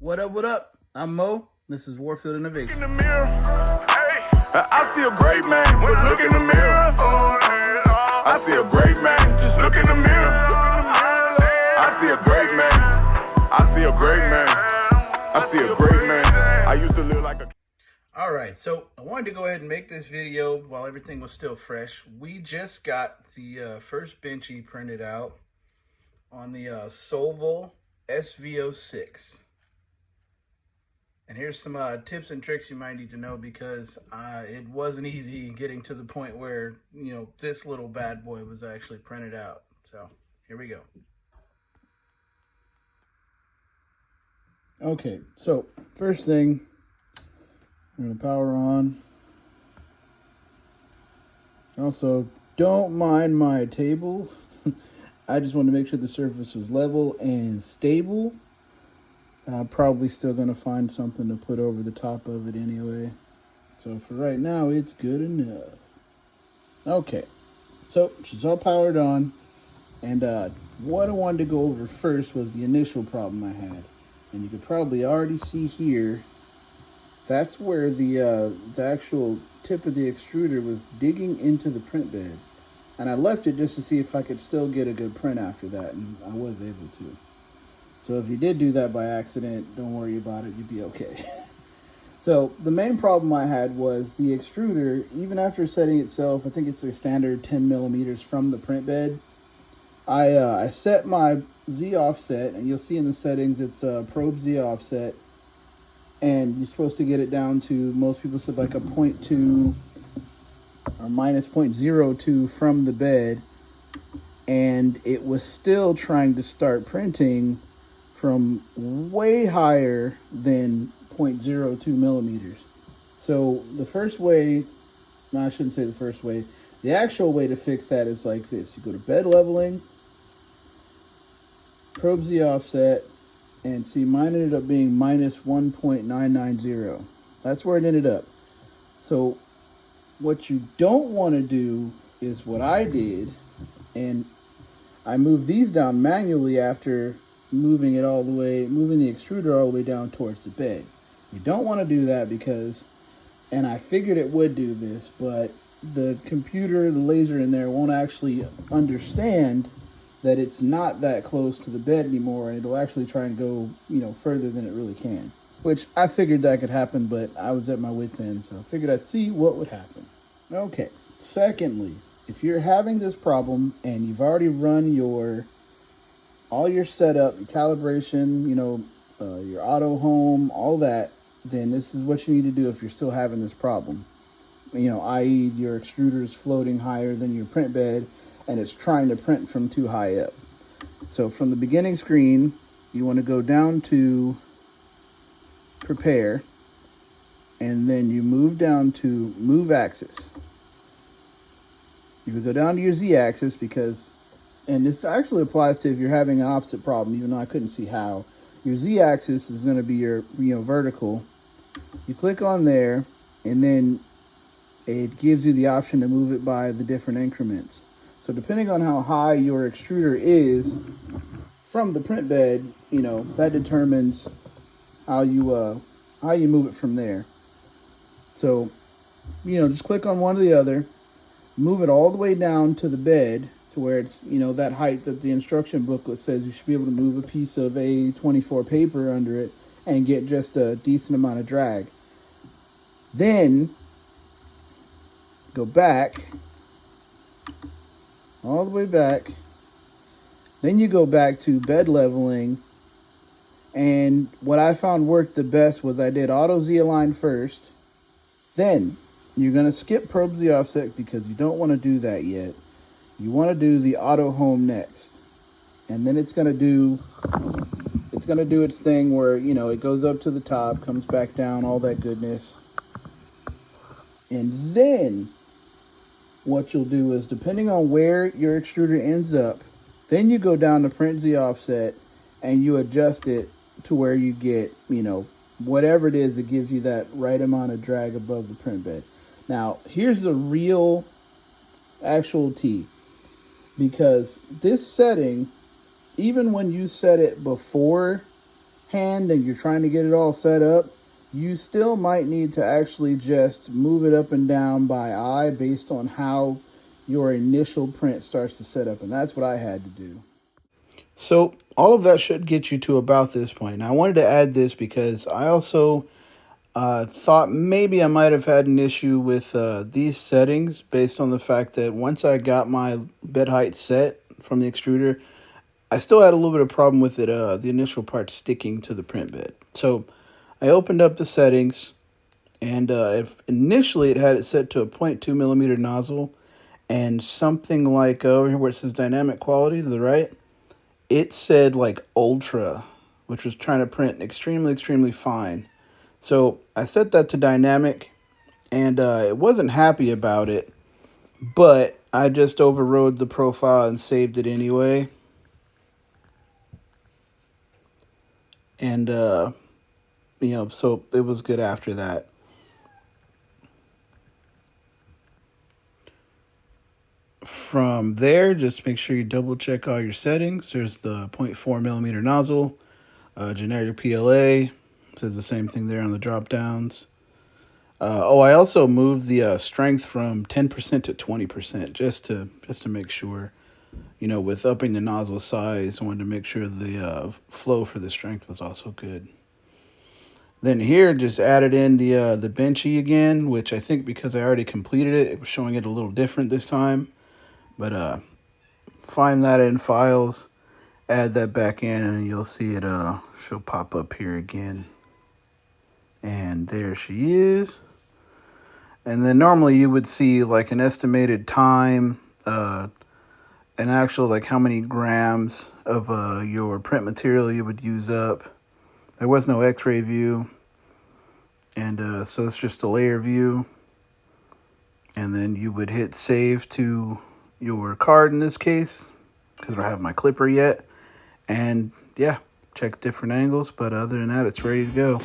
What up, what up? I'm Mo. This is Warfield Innovation. In the mirror, I see a great man, but look in the mirror. I see a great man, just look in the mirror. I see a great man, I see a great man, I see a great man. I used to live like a... All right, so I wanted to go ahead and make this video while everything was still fresh. We just got the first benchy printed out on the Sovol Sv06. And here's some tips and tricks you might need to know, because it wasn't easy getting to the point where, you know, this little bad boy was actually printed out. So here we go. Okay, so first thing, I'm going to power on. Also, don't mind my table. I just want to make sure the surface was level and stable. I'm probably still going to find something to put over the top of it anyway. So for right now, it's good enough. Okay, so she's all powered on. And what I wanted to go over first was the initial problem I had. And you could probably already see here, that's where the actual tip of the extruder was digging into the print bed. And I left it just to see if I could still get a good print after that, and I was able to. So if you did do that by accident, don't worry about it, you'd be okay. So the main problem I had was the extruder, even after setting itself, I think it's a standard 10 millimeters from the print bed. I set my Z offset, and you'll see in the settings it's a probe Z offset, and you're supposed to get it down to, most people said like a 0.2 or minus 0.02 from the bed, and it was still trying to start printing from way higher than 0.02 millimeters. So the first way, no, I shouldn't say the first way, the actual way to fix that is like this. You go to bed leveling, probe Z offset, and see mine ended up being minus 1.990. That's where it ended up. So what you don't want to do is what I did, and I moved these down manually after moving it all the way, moving the extruder all the way down towards the bed. You don't want to do that because, and I figured it would do this, but the computer, the laser in there won't actually understand that it's not that close to the bed anymore, and it'll actually try and go, you know, further than it really can. Which I figured that could happen, but I was at my wit's end, so I figured I'd see what would happen. Okay, secondly, if you're having this problem and you've already run all your setup, your calibration, you know, your auto home, all that, then this is what you need to do if you're still having this problem. You know, i.e. your extruder is floating higher than your print bed and it's trying to print from too high up. So from the beginning screen, you want to go down to prepare, and then you move down to move axis. You would go down to your Z axis because, and this actually applies to if you're having an opposite problem, even though I couldn't see how. Your Z axis is going to be your, you know, vertical. You click on there, and then it gives you the option to move it by the different increments. So depending on how high your extruder is from the print bed, you know, that determines how you move it from there. So, you know, just click on one or the other, move it all the way down to the bed to where it's, you know, that height that the instruction booklet says you should be able to move a piece of A24 paper under it and get just a decent amount of drag. Then go back, all the way back. Then you go back to bed leveling, and what I found worked the best was I did auto Z align first. Then you're going to skip probe Z offset because you don't want to do that yet. You want to do the auto home next. And then it's going to do its thing where, you know, it goes up to the top, comes back down, all that goodness. And then what you'll do is, depending on where your extruder ends up, then you go down to print Z offset and you adjust it to where you get, you know, whatever it is that gives you that right amount of drag above the print bed. Now, here's the real actual T, because this setting, even when you set it before hand and you're trying to get it all set up, you still might need to actually just move it up and down by eye based on how your initial print starts to set up. And that's what I had to do. So all of that should get you to about this point. Now I wanted to add this because I also thought maybe I might have had an issue with these settings based on the fact that once I got my bed height set from the extruder, I still had a little bit of problem with it, the initial part sticking to the print bed. So I opened up the settings, and if initially it had it set to a 0.2 millimeter nozzle, and something like over here where it says dynamic quality to the right, it said like ultra, which was trying to print extremely, extremely fine. So I set that to dynamic, and it wasn't happy about it, but I just overrode the profile and saved it anyway. And, you know, so it was good after that. From there, just make sure you double check all your settings. There's the 0.4 millimeter nozzle, generic PLA. Says the same thing there on the drop downs. I also moved the strength from 10% to 20% just to make sure, you know, with upping the nozzle size, I wanted to make sure the flow for the strength was also good. Then here, just added in the benchy again, which I think because I already completed it, it was showing it a little different this time. But find that in files, add that back in, and you'll see it she'll pop up here again. And there she is. And then normally you would see like an estimated time, an actual like how many grams of your print material you would use up. There was no x-ray view. And so it's just a layer view. And then you would hit save to your card in this case, because I don't have my clipper yet. And yeah, check different angles. But other than that, it's ready to go.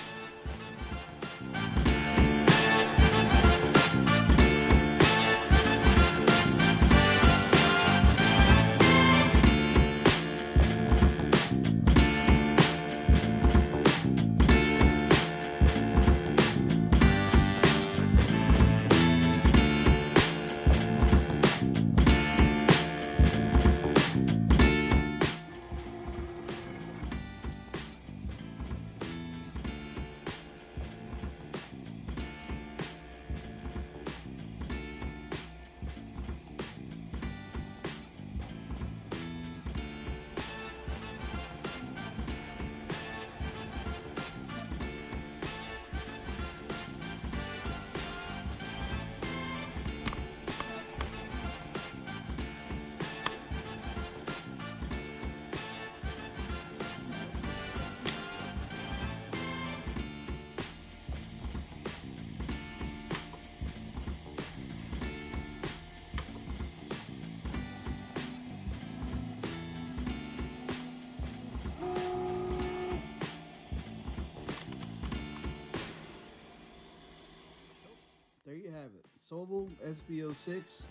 There you have it. Sovol Sv06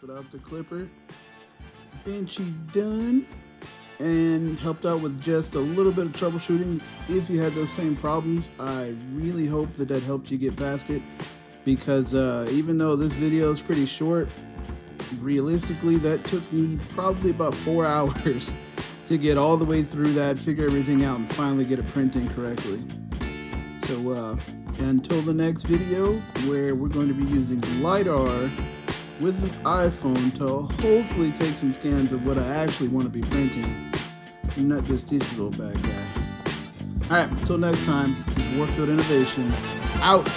without the clipper. Benchy done. And helped out with just a little bit of troubleshooting. If you had those same problems, I really hope that helped you get past it. Because even though this video is pretty short, realistically that took me probably about 4 hours to get all the way through that, figure everything out, and finally get it printing correctly. So until the next video, where we're going to be using LiDAR with an iPhone to hopefully take some scans of what I actually want to be printing, not just digital bad guy. Alright, until next time, this is Warfield Innovation, out!